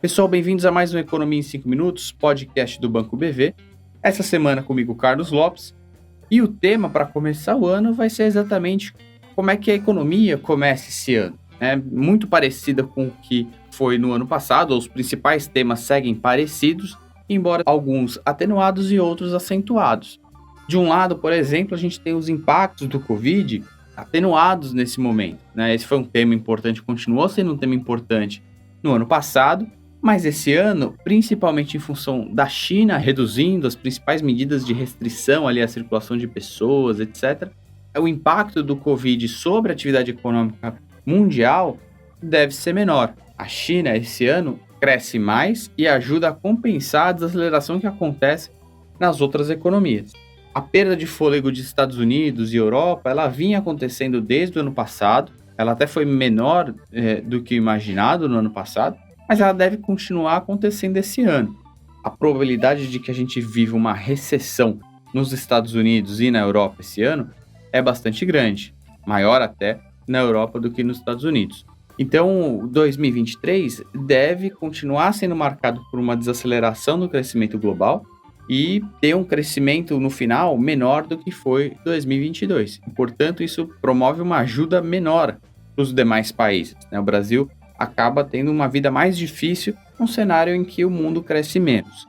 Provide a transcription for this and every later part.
Pessoal, bem-vindos a mais um Economia em 5 Minutos, podcast do Banco BV. Essa semana comigo, Carlos Lopes. E o tema para começar o ano vai ser exatamente como é que a economia começa esse ano. É muito parecida com o que foi no ano passado, os principais temas seguem parecidos, embora alguns atenuados e outros acentuados. De um lado, por exemplo, a gente tem os impactos do Covid atenuados nesse momento, né? Esse foi um tema importante, continuou sendo um tema importante no ano passado, mas esse ano, principalmente em função da China reduzindo as principais medidas de restrição ali à circulação de pessoas, etc., o impacto do Covid sobre a atividade econômica mundial deve ser menor. A China, esse ano, cresce mais e ajuda a compensar a desaceleração que acontece nas outras economias. A perda de fôlego de Estados Unidos e Europa, ela vinha acontecendo desde o ano passado, ela até foi menor do que imaginado no ano passado, mas ela deve continuar acontecendo esse ano. A probabilidade de que a gente viva uma recessão nos Estados Unidos e na Europa esse ano é bastante grande, maior até na Europa do que nos Estados Unidos. Então, 2023 deve continuar sendo marcado por uma desaceleração do crescimento global e ter um crescimento no final menor do que foi 2022. Portanto, isso promove uma ajuda menor para os demais países, né? O Brasil acaba tendo uma vida mais difícil num cenário em que o mundo cresce menos.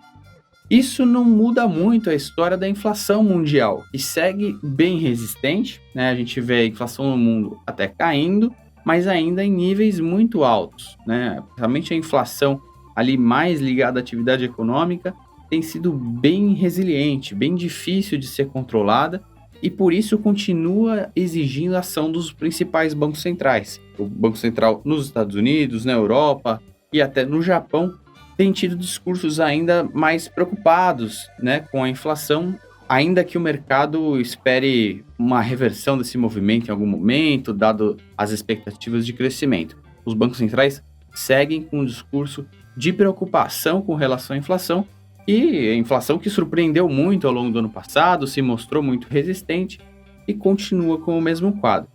Isso não muda muito a história da inflação mundial, que segue bem resistente, né? A gente vê a inflação no mundo até caindo, mas ainda em níveis muito altos, né? Realmente a inflação ali mais ligada à atividade econômica tem sido bem resiliente, bem difícil de ser controlada e por isso continua exigindo a ação dos principais bancos centrais. O Banco Central nos Estados Unidos, na Europa e até no Japão tem tido discursos ainda mais preocupados, né, com a inflação, ainda que o mercado espere uma reversão desse movimento em algum momento, dado as expectativas de crescimento. Os bancos centrais seguem com um discurso de preocupação com relação à inflação, e a inflação que surpreendeu muito ao longo do ano passado, se mostrou muito resistente e continua com o mesmo quadro.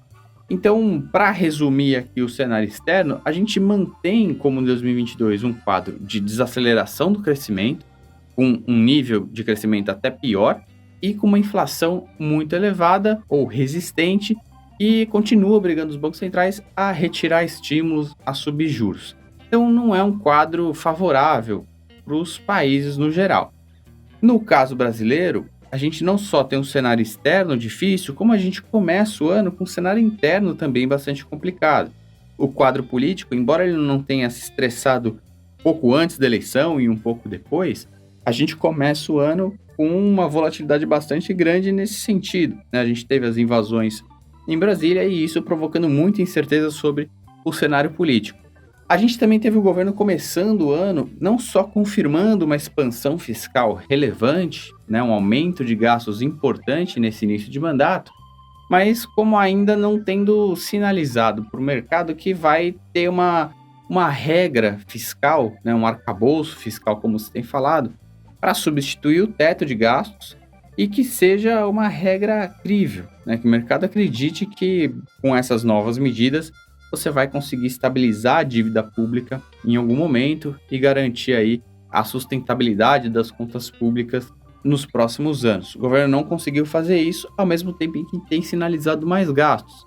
Então, para resumir aqui o cenário externo, a gente mantém, como em 2022, um quadro de desaceleração do crescimento, com um nível de crescimento até pior, e com uma inflação muito elevada ou resistente, e continua obrigando os bancos centrais a retirar estímulos, a subir juros. Então, não é um quadro favorável para os países no geral. No caso brasileiro, a gente não só tem um cenário externo difícil, como a gente começa o ano com um cenário interno também bastante complicado. O quadro político, embora ele não tenha se estressado pouco antes da eleição e um pouco depois, a gente começa o ano com uma volatilidade bastante grande nesse sentido, né? A gente teve as invasões em Brasília e isso provocando muita incerteza sobre o cenário político. A gente também teve o governo começando o ano não só confirmando uma expansão fiscal relevante, né, um aumento de gastos importante nesse início de mandato, mas como ainda não tendo sinalizado para o mercado que vai ter uma regra fiscal, né, um arcabouço fiscal, como se tem falado, para substituir o teto de gastos e que seja uma regra crível, né, que o mercado acredite que com essas novas medidas você vai conseguir estabilizar a dívida pública em algum momento e garantir aí a sustentabilidade das contas públicas nos próximos anos. O governo não conseguiu fazer isso, ao mesmo tempo em que tem sinalizado mais gastos.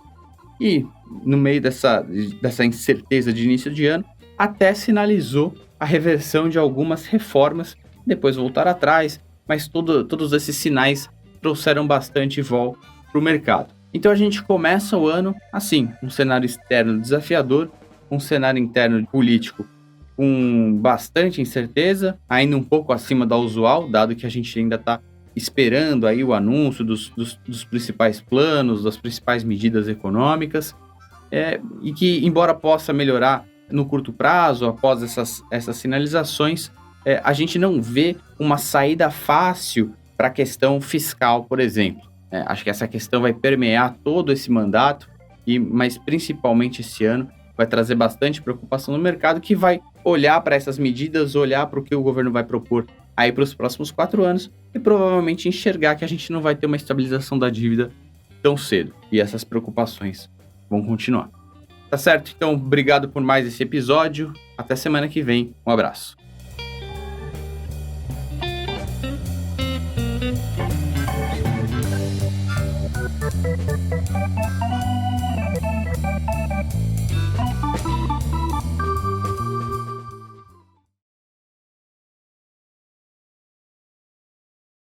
E, no meio dessa incerteza de início de ano, até sinalizou a reversão de algumas reformas, depois voltar atrás, mas todos esses sinais trouxeram bastante vol para o mercado. Então a gente começa o ano assim, um cenário externo desafiador, um cenário interno político com bastante incerteza, ainda um pouco acima da usual, dado que a gente ainda está esperando aí o anúncio dos principais planos, das principais medidas econômicas, e que, embora possa melhorar no curto prazo, após essas sinalizações, a gente não vê uma saída fácil para a questão fiscal, por exemplo. Acho que essa questão vai permear todo esse mandato, mas principalmente esse ano, vai trazer bastante preocupação no mercado, que vai olhar para essas medidas, olhar para o que o governo vai propor aí para os próximos 4 anos e provavelmente enxergar que a gente não vai ter uma estabilização da dívida tão cedo. E essas preocupações vão continuar. Tá certo? Então, obrigado por mais esse episódio. Até semana que vem. Um abraço.